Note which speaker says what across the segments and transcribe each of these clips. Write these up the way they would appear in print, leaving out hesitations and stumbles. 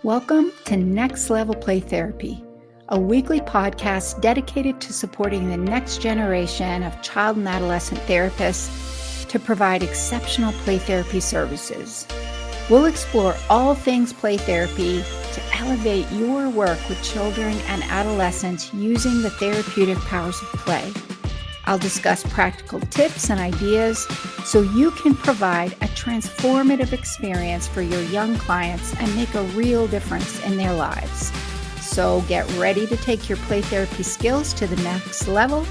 Speaker 1: Welcome to Next Level Play Therapy, a weekly podcast dedicated to supporting the next generation of child and adolescent therapists to provide exceptional play therapy services. We'll explore all things play therapy to elevate your work with children and adolescents using the therapeutic powers of play. I'll discuss practical tips and ideas so you can provide a transformative experience for your young clients and make a real difference in their lives. So get ready to take your play therapy skills to the next level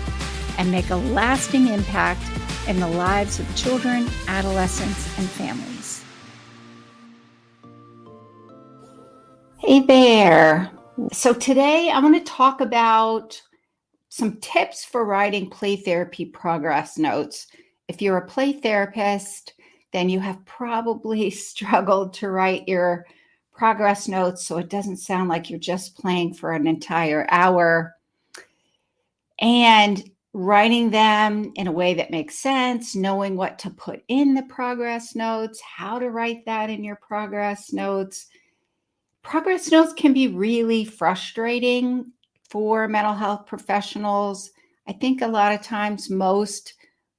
Speaker 1: and make a lasting impact in the lives of children, adolescents, and families. Hey there. So today I want to talk about some tips for writing play therapy progress notes. If you're a play therapist, then you have probably struggled to write your progress notes so it doesn't sound like you're just playing for an entire hour. And writing them in a way that makes sense, knowing what to put in the progress notes, how to write that in your progress notes. Progress notes can be really frustrating for mental health professionals. I think a lot of times most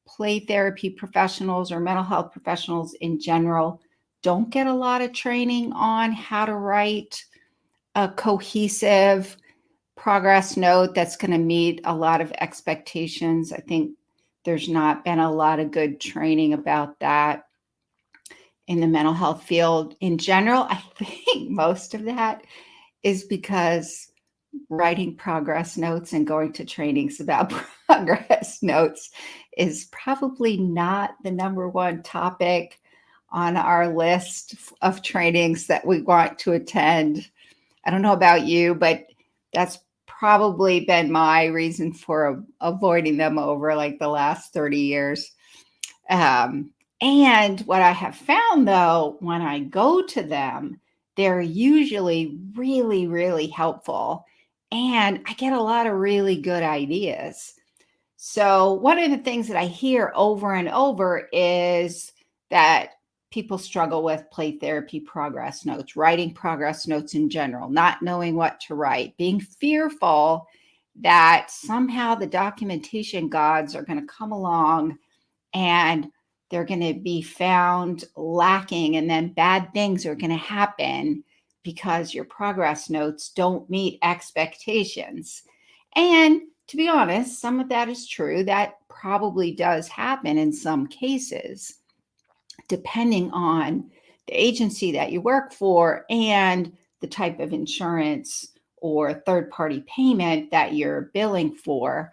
Speaker 1: play therapy professionals or mental health professionals in general don't get a lot of training on how to write a cohesive progress note that's going to meet a lot of expectations. I think there's not been a lot of good training about that in the mental health field in general. I think most of that is because writing progress notes and going to trainings about progress notes is probably not the number one topic on our list of trainings that we want to attend. I don't know about you, but that's probably been my reason for avoiding them over like the last 30 years. And what I have found, though, when I go to them, they're usually really, really helpful. And I get a lot of really good ideas. So one of the things that I hear over and over is that people struggle with play therapy progress notes, writing progress notes in general, not knowing what to write, being fearful that somehow the documentation gods are going to come along and they're going to be found lacking, and then bad things are going to happen because your progress notes don't meet expectations. And to be honest, some of that is true. That probably does happen in some cases, depending on the agency that you work for and the type of insurance or third-party payment that you're billing for.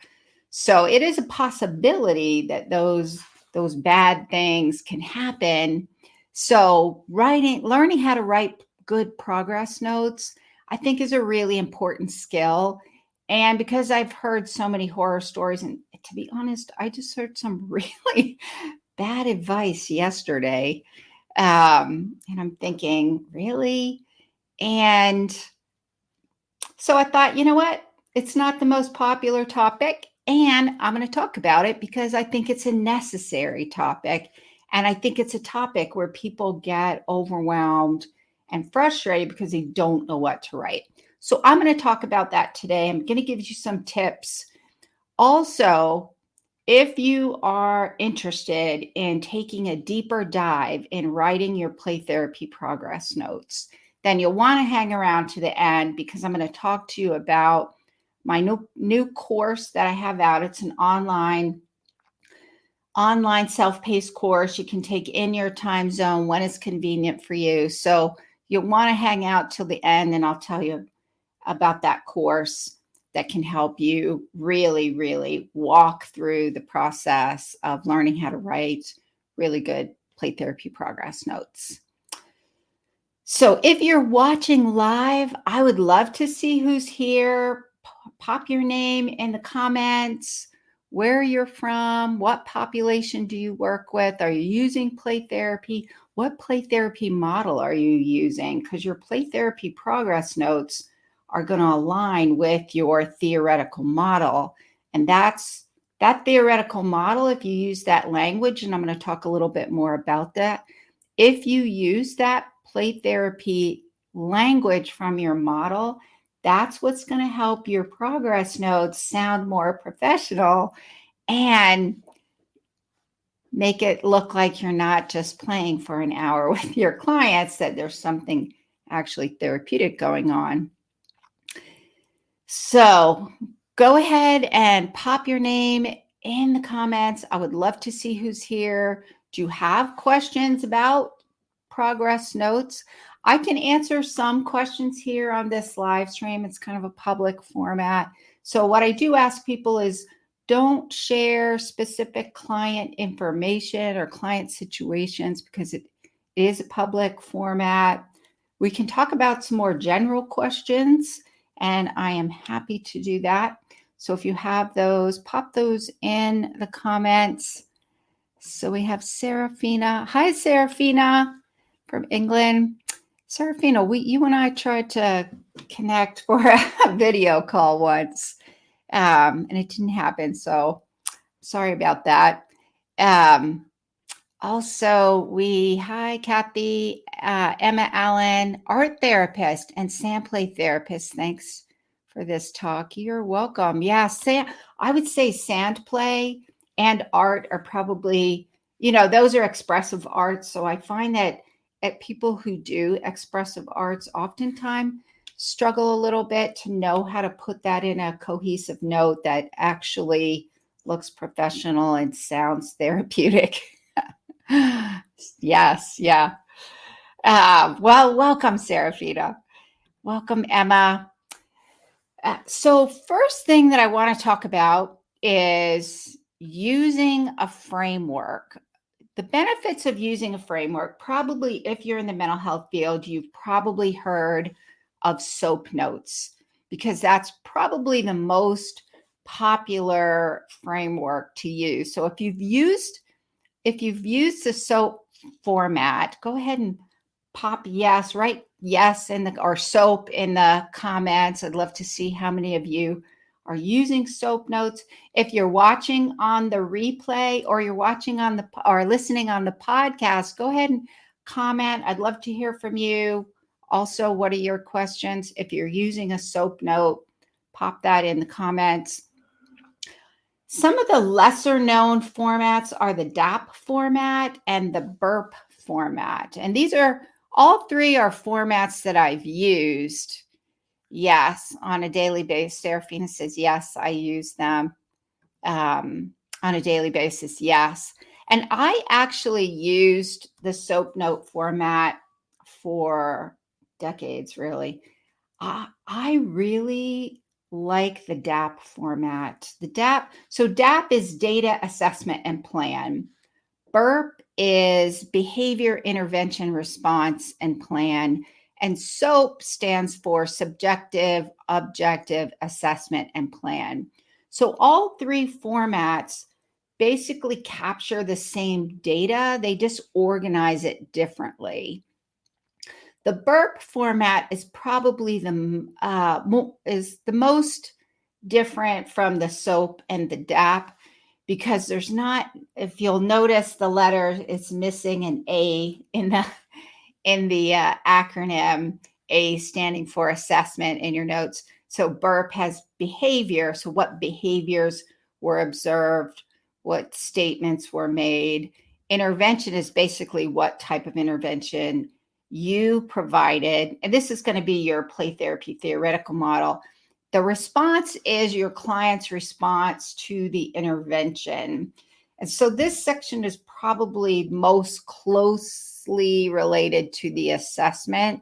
Speaker 1: So it is a possibility that those bad things can happen. So learning how to write good progress notes, I think, is a really important skill. And because I've heard so many horror stories, and to be honest, I just heard some really bad advice yesterday. And I'm thinking, really? And so I thought, you know what? It's not the most popular topic, and I'm going to talk about it because I think it's a necessary topic. And I think it's a topic where people get overwhelmed and frustrated because they don't know what to write. So I'm going to talk about that today. I'm going to give you some tips. Also, if you are interested in taking a deeper dive in writing your play therapy progress notes, then you'll want to hang around to the end because I'm going to talk to you about my new course that I have out. It's an online self-paced course you can take in your time zone when it's convenient for you. So you'll want to hang out till the end, and I'll tell you about that course that can help you really, really walk through the process of learning how to write really good play therapy progress notes. So if you're watching live, I would love to see who's here. Pop your name in the comments, where you're from, what population do you work with? Are you using play therapy? What play therapy model are you using? Because your play therapy progress notes are going to align with your theoretical model. And that theoretical model, if you use that language, and I'm going to talk a little bit more about that, if you use that play therapy language from your model, that's what's going to help your progress notes sound more professional and make it look like you're not just playing for an hour with your clients, that there's something actually therapeutic going on. So go ahead and pop your name in the comments. I would love to see who's here. Do you have questions about progress notes? I can answer some questions here on this live stream. It's kind of a public format. So what I do ask people is, don't share specific client information or client situations because it is a public format. We can talk about some more general questions, and I am happy to do that. So if you have those, pop those in the comments. So we have Serafina. Hi, Serafina from England. Serafina, you and I tried to connect for a video call once, and it didn't happen. So sorry about that. Also, hi, Cathi, Emma Allen, art therapist and sand play therapist. Thanks for this talk. You're welcome. Yeah, I would say sand play and art are probably, those are expressive arts. So I find that people who do expressive arts oftentimes struggle a little bit to know how to put that in a cohesive note that actually looks professional and sounds therapeutic. Yes, yeah. Well, welcome, Serafina. Welcome, Emma. So first thing that I want to talk about is using a framework. The benefits of using a framework, probably if you're in the mental health field, you've probably heard of SOAP notes because that's probably the most popular framework to use. So if you've used the SOAP format, go ahead and pop yes, write yes or SOAP in the comments. I'd love to see how many of you are using SOAP notes. If you're watching on the replay or you're watching or listening on the podcast, go ahead and comment. I'd love to hear from you. Also, what are your questions? If you're using a SOAP note, pop that in the comments. Some of the lesser known formats are the DAP format and the BURP format. And all three are formats that I've used. Yes, on a daily basis. Serafina says, yes, I use them on a daily basis. Yes. And I actually used the SOAP note format for decades, really. I really like the DAP format. So DAP is data assessment and plan. BURP is behavior intervention response and plan. And SOAP stands for subjective, objective assessment and plan. So all three formats basically capture the same data. They just organize it differently. The BURP format is probably the most different from the SOAP and the DAP because there's not, if you'll notice the letter is missing an A in the acronym, A standing for assessment in your notes. So BURP has behavior. So what behaviors were observed, what statements were made. Intervention is basically what type of intervention you provided. And this is going to be your play therapy theoretical model. The response is your client's response to the intervention. And so this section is probably most closely related to the assessment.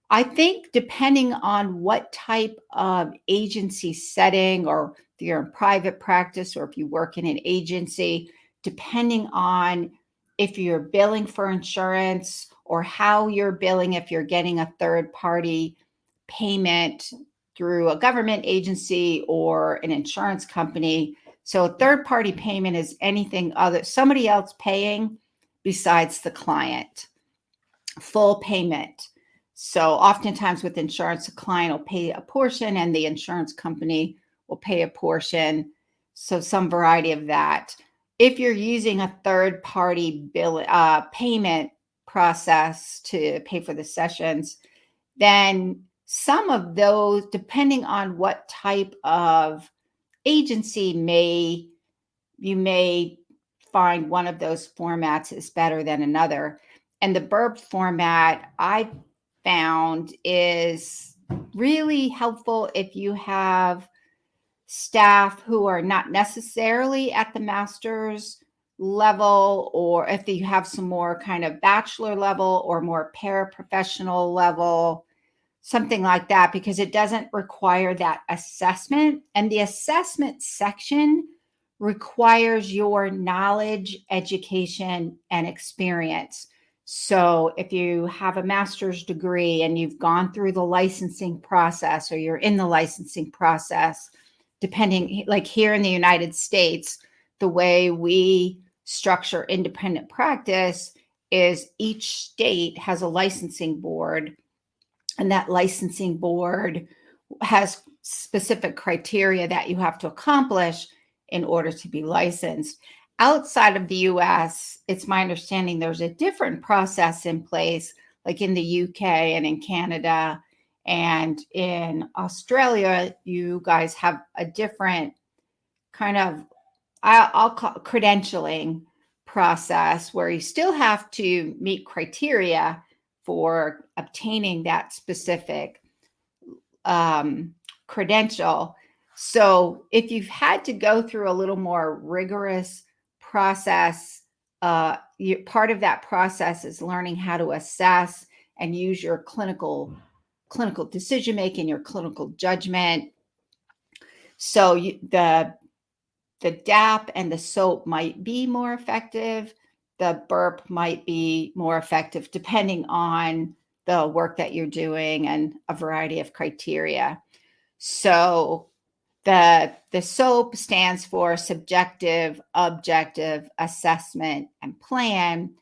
Speaker 1: I think depending on what type of agency setting, or if you're in private practice or if you work in an agency, depending on if you're billing for insurance or how you're billing, if you're getting a third-party payment through a government agency or an insurance company. So a third-party payment is anything other, somebody else paying besides the client, full payment. So oftentimes with insurance, the client will pay a portion and the insurance company will pay a portion. So some variety of that. If you're using a third-party payment process to pay for the sessions, then some of those, depending on what type of agency, you may find one of those formats is better than another. And the burp format I found is really helpful if you have staff who are not necessarily at the master's level, or if you have some more kind of bachelor level or more paraprofessional level, something like that, because it doesn't require that assessment. And the assessment section requires your knowledge, education, and experience. So if you have a master's degree and you've gone through the licensing process, or you're in the licensing process, depending, like here in the United States, the way we structure independent practice is each state has a licensing board, and that licensing board has specific criteria that you have to accomplish in order to be licensed. Outside of the US, it's my understanding there's a different process in place, like in the UK and in Canada and in Australia. You guys have a different kind of, I'll call credentialing process, where you still have to meet criteria for obtaining that specific credential. So if you've had to go through a little more rigorous process, part of that process is learning how to assess and use your clinical decision making, your clinical judgment. So the DAP and the SOAP might be more effective. The burp might be more effective, depending on the work that you're doing and a variety of criteria. So the SOAP stands for subjective, objective, assessment, and plan.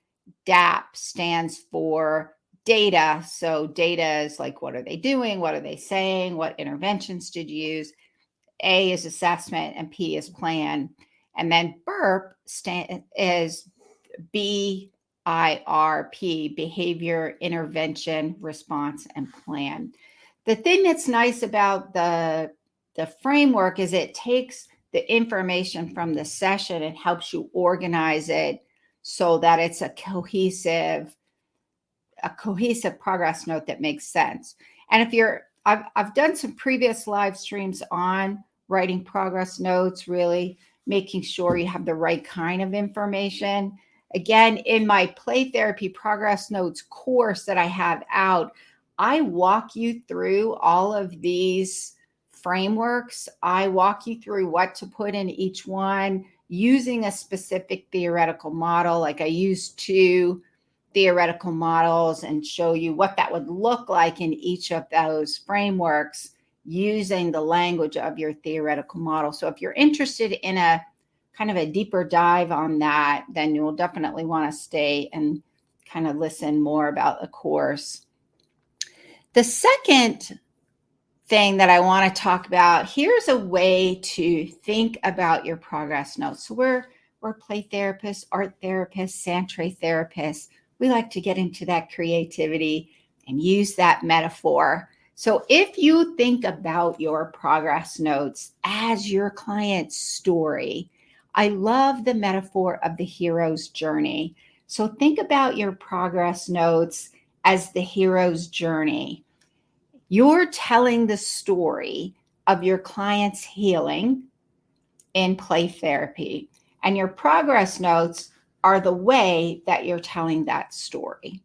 Speaker 1: DAP stands for data. So data is like, what are they doing? What are they saying? What interventions did you use? A is assessment and P is plan. And then burp is BIRP, behavior, intervention, response, and plan. The thing that's nice about the framework is it takes the information from the session and helps you organize it so that it's a cohesive progress note that makes sense. And if you're, I've done some previous live streams on writing progress notes, really making sure you have the right kind of information. Again, in my play therapy progress notes course that I have out, I walk you through all of these frameworks. I walk you through what to put in each one using a specific theoretical model. Like I use 2 theoretical models and show you what that would look like in each of those frameworks using the language of your theoretical model. So if you're interested in a kind of a deeper dive on that, then you'll definitely want to stay and kind of listen more about the course. The second thing that I want to talk about, here's a way to think about your progress notes. So we're play therapists, art therapists, Santre therapists. We like to get into that creativity and use that metaphor. So if you think about your progress notes as your client's story, I love the metaphor of the hero's journey. So think about your progress notes as the hero's journey. You're telling the story of your client's healing in play therapy, and your progress notes are the way that you're telling that story.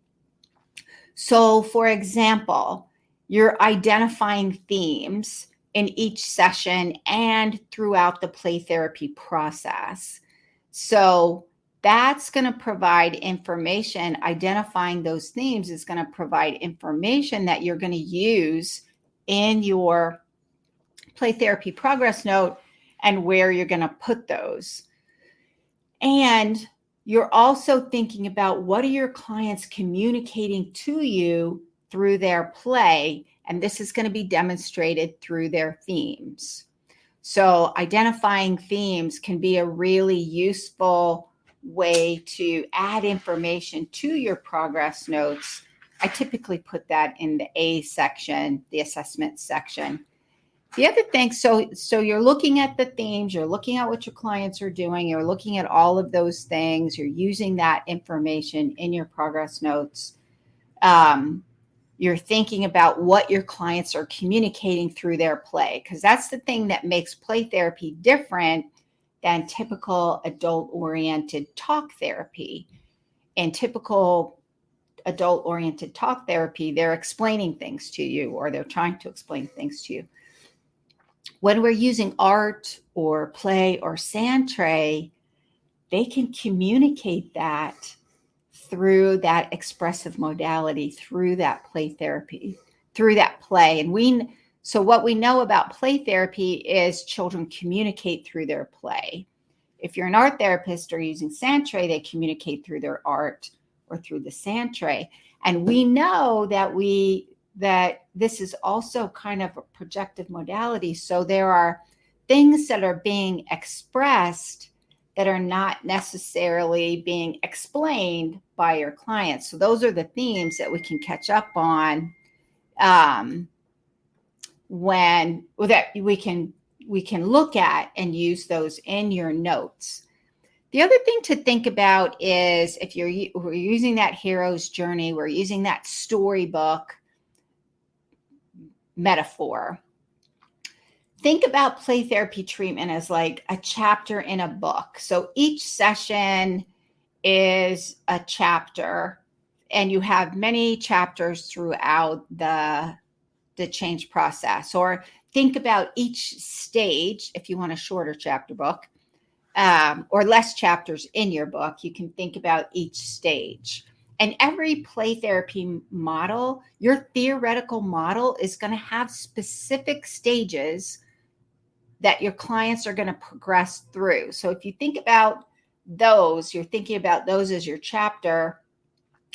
Speaker 1: So, for example, you're identifying themes in each session and throughout the play therapy process. So that's going to provide information. Identifying those themes is going to provide information that you're going to use in your play therapy progress note and where you're going to put those. And you're also thinking about what are your clients communicating to you through their play, and this is going to be demonstrated through their themes. So identifying themes can be a really useful way to add information to your progress notes I typically put that in the A section, the assessment section. The other thing, so you're looking at the themes, you're looking at what your clients are doing, you're looking at all of those things, you're using that information in your progress notes. You're thinking about what your clients are communicating through their play, because that's the thing that makes play therapy different than typical adult-oriented talk therapy. In typical adult-oriented talk therapy, they're explaining things to you, or they're trying to explain things to you. When we're using art or play or sand tray, they can communicate that through that expressive modality, through that play therapy, through that play. And so what we know about play therapy is children communicate through their play. If you're an art therapist or using sand tray, they communicate through their art or through the sand tray. And we know that this is also kind of a projective modality. So there are things that are being expressed that are not necessarily being explained by your clients. So those are the themes that we can catch up on when that we can look at and use those in your notes. The other thing to think about is if we're using that hero's journey, we're using that storybook metaphor. Think about play therapy treatment as like a chapter in a book. So each session is a chapter, and you have many chapters throughout the change process. Or think about each stage, if you want a shorter chapter book, or less chapters in your book, you can think about each stage. And every play therapy model, your theoretical model is going to have specific stages that your clients are going to progress through. So if you think about those, you're thinking about those as your chapter,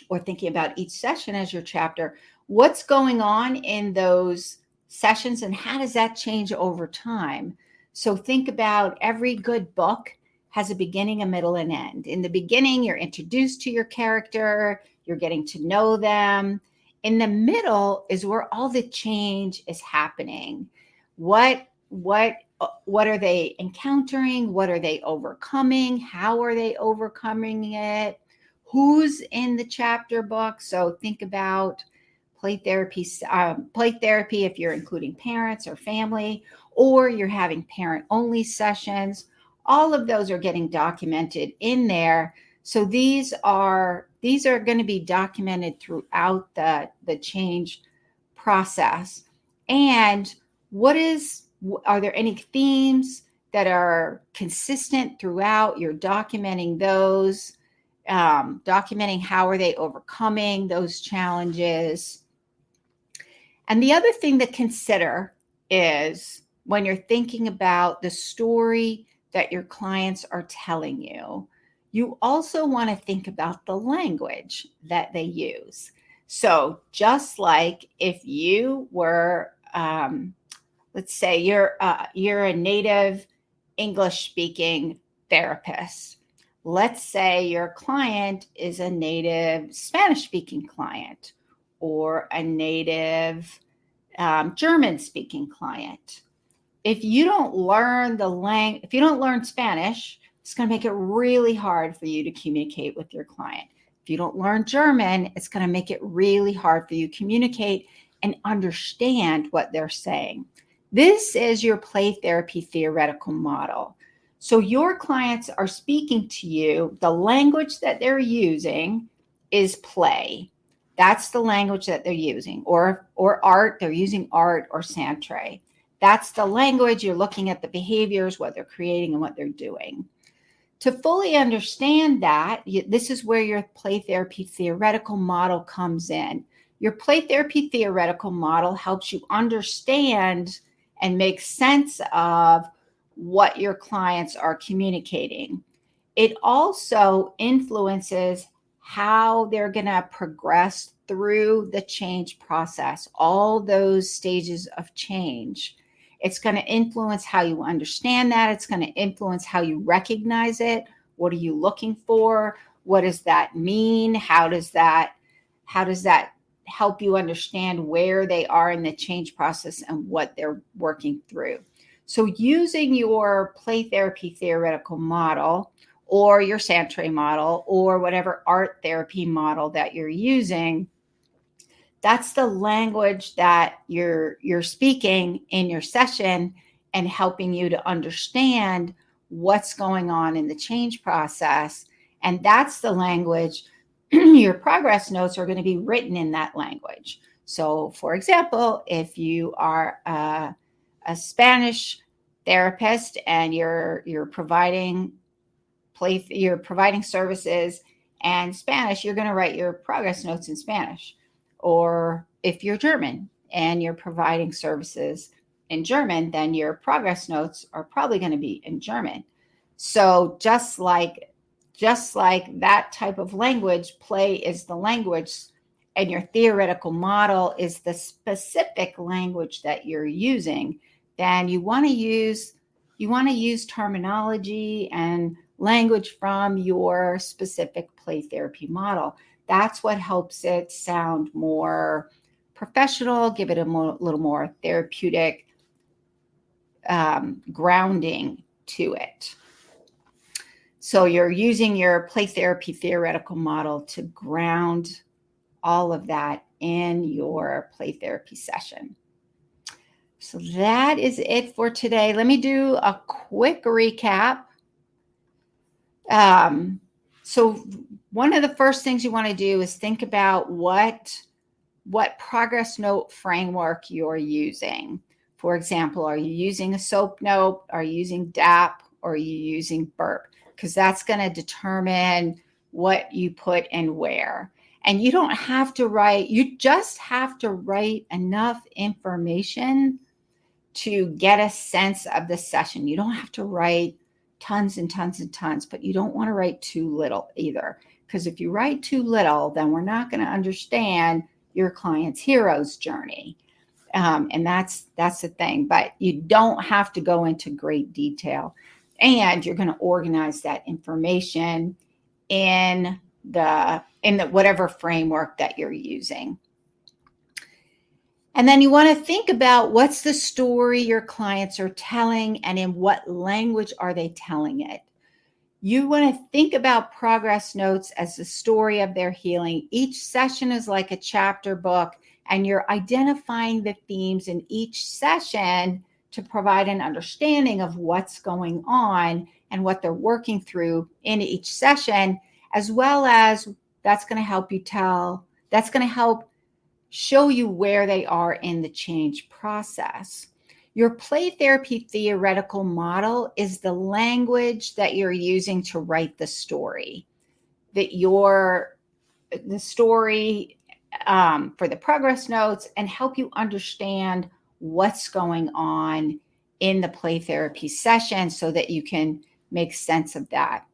Speaker 1: or thinking about each session as your chapter. What's going on in those sessions, and how does that change over time? So think about every good book has a beginning, a middle, and end. In the beginning, you're introduced to your character, you're getting to know them. In the middle is where all the change is happening. What are they encountering? What are they overcoming? How are they overcoming it? Who's in the chapter book? So think about play therapy if you're including parents or family, or you're having parent-only sessions. All of those are getting documented in there. So these are going to be documented throughout the change process. And are there any themes that are consistent throughout? You're documenting those, documenting how are they overcoming those challenges. And the other thing to consider is when you're thinking about the story that your clients are telling you, you also want to think about the language that they use. So just like if you were, let's say you're a native English-speaking therapist. Let's say your client is a native Spanish-speaking client, or a native German-speaking client. If you don't learn if you don't learn Spanish, it's going to make it really hard for you to communicate with your client. If you don't learn German, it's going to make it really hard for you to communicate and understand what they're saying. This is your play therapy theoretical model. So your clients are speaking to you. The language that they're using is play. That's the language that they're using. Or art, they're using art or sand tray. That's the language. You're looking at the behaviors, what they're creating and what they're doing. To fully understand that, this is where your play therapy theoretical model comes in. Your play therapy theoretical model helps you understand and make sense of what your clients are communicating. It also influences how they're going to progress through the change process, all those stages of change. It's going to influence how you understand that. It's going to influence how you recognize it. What are you looking for? What does that mean? How does that help you understand where they are in the change process and what they're working through. So using your play therapy theoretical model or your Santre model or whatever art therapy model that you're using, that's the language that you're speaking in your session and helping you to understand what's going on in the change process. And that's the language. Your progress notes are going to be written in that language. So, for example, if you are a Spanish therapist and you're providing services and Spanish, you're going to write your progress notes in Spanish. Or if you're German and you're providing services in German, then your progress notes are probably going to be in German. So just like that type of language, play is the language, and your theoretical model is the specific language that you're using, then you want to use terminology and language from your specific play therapy model. That's what helps it sound more professional, give it a little more therapeutic grounding to it. So you're using your play therapy theoretical model to ground all of that in your play therapy session. So that is it for today. Let me do a quick recap. So one of the first things you want to do is think about what progress note framework you're using. For example, are you using a SOAP note? Are you using DAP? Or are you using BURP? Because that's going to determine what you put and where. And you don't have to write, you just have to write enough information to get a sense of the session. You don't have to write tons and tons and tons, but you don't want to write too little either. Because if you write too little, then we're not going to understand your client's hero's journey. And that's the thing. But you don't have to go into great detail. And you're going to organize that information in the whatever framework that you're using. And then you want to think about what's the story your clients are telling and in what language are they telling it. You want to think about progress notes as the story of their healing. Each session is like a chapter book, and you're identifying the themes in each session to provide an understanding of what's going on and what they're working through in each session, as well as that's going to help show you where they are in the change process. Your play therapy theoretical model is the language that you're using to write the story. The story for the progress notes and help you understand what's going on in the play therapy session so that you can make sense of that.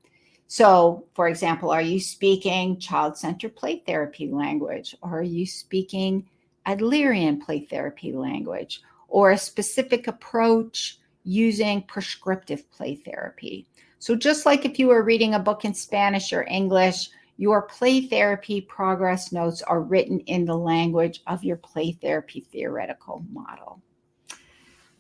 Speaker 1: So, for example, are you speaking child-centered play therapy language? Or are you speaking Adlerian play therapy language? Or a specific approach using prescriptive play therapy? So just like if you were reading a book in Spanish or English, your play therapy progress notes are written in the language of your play therapy theoretical model.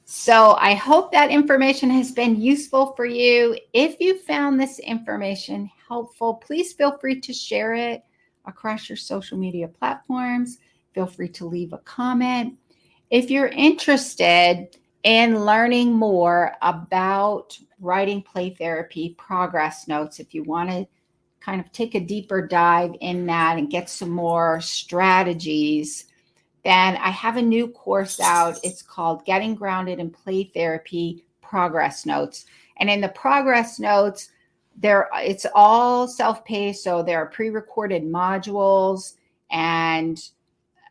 Speaker 1: So I hope that information has been useful for you. If you found this information helpful, please feel free to share it across your social media platforms. Feel free to leave a comment. If you're interested in learning more about writing play therapy progress notes, if you want to kind of take a deeper dive in that and get some more strategies, then I have a new course out. It's called Getting Grounded in Play Therapy Progress Notes. And in the progress notes, it's all self-paced. So there are pre-recorded modules and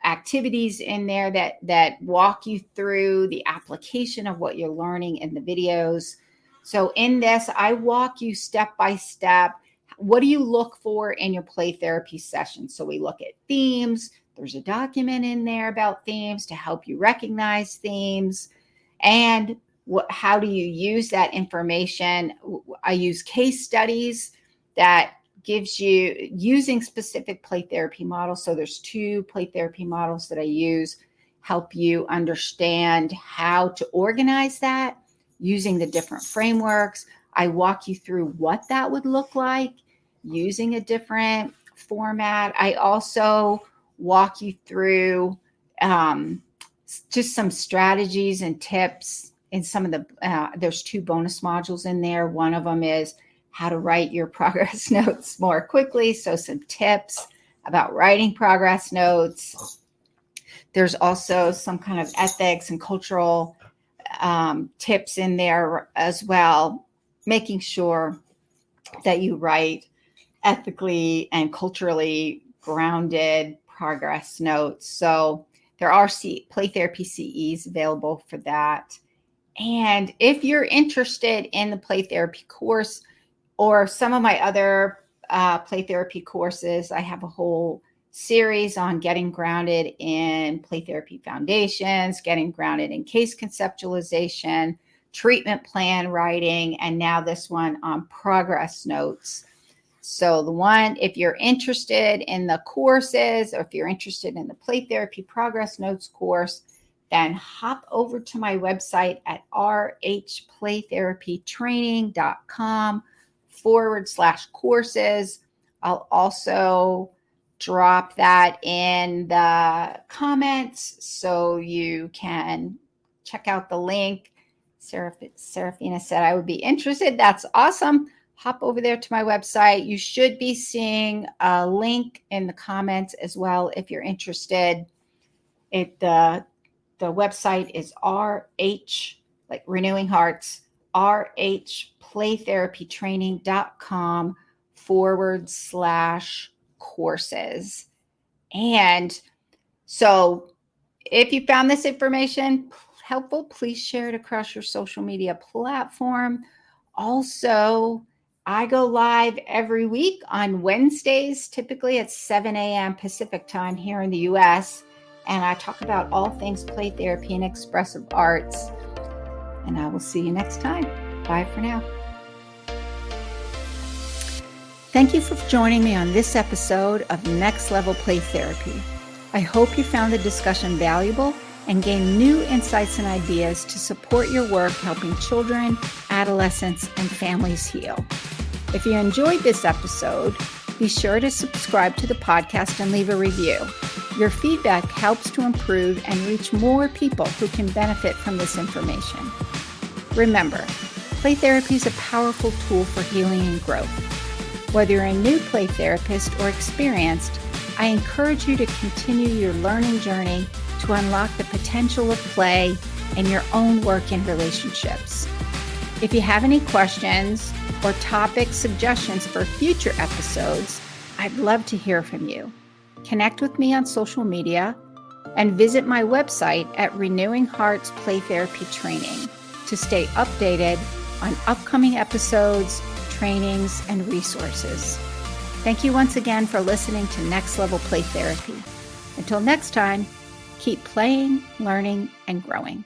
Speaker 1: activities in there that walk you through the application of what you're learning in the videos. So in this, I walk you step by step. What do you look for in your play therapy session? So we look at themes. There's a document in there about themes to help you recognize themes. And how do you use that information? I use case studies that gives you using specific play therapy models. So there's 2 play therapy models that I use, help you understand how to organize that using the different frameworks. I walk you through what that would look like using a different format. I also walk you through just some strategies and tips in some of the, there's 2 bonus modules in there. One of them is how to write your progress notes more quickly. So some tips about writing progress notes. There's also some kind of ethics and cultural tips in there as well, making sure that you write ethically and culturally grounded progress notes. So there are play therapy CEs available for that. And if you're interested in the play therapy course or some of my other play therapy courses, I have a whole series on getting grounded in play therapy foundations, getting grounded in case conceptualization, treatment plan writing, and now this one on progress notes. So the one, if you're interested in the courses or if you're interested in the play therapy progress notes course, then hop over to my website at rhplaytherapytraining.com/courses. I'll also drop that in the comments so you can check out the link. Serafina said I would be interested. That's awesome. Hop over there to my website. You should be seeing a link in the comments as well if you're interested. The website is RH, like Renewing Hearts, rhplaytherapytraining.com/courses. And so if you found this information helpful, please share it across your social media platform. Also, I go live every week on Wednesdays, typically at 7 a.m. Pacific time here in the US. And I talk about all things play therapy and expressive arts. And I will see you next time. Bye for now. Thank you for joining me on this episode of Next Level Play Therapy. I hope you found the discussion valuable and gained new insights and ideas to support your work helping children, adolescents, and families heal. If you enjoyed this episode, be sure to subscribe to the podcast and leave a review. Your feedback helps to improve and reach more people who can benefit from this information. Remember, play therapy is a powerful tool for healing and growth. Whether you're a new play therapist or experienced, I encourage you to continue your learning journey to unlock the potential of play in your own work and relationships. If you have any questions or topic suggestions for future episodes, I'd love to hear from you. Connect with me on social media and visit my website at Renewing Hearts Play Therapy Training to stay updated on upcoming episodes, trainings, and resources. Thank you once again for listening to Next Level Play Therapy. Until next time, keep playing, learning, and growing.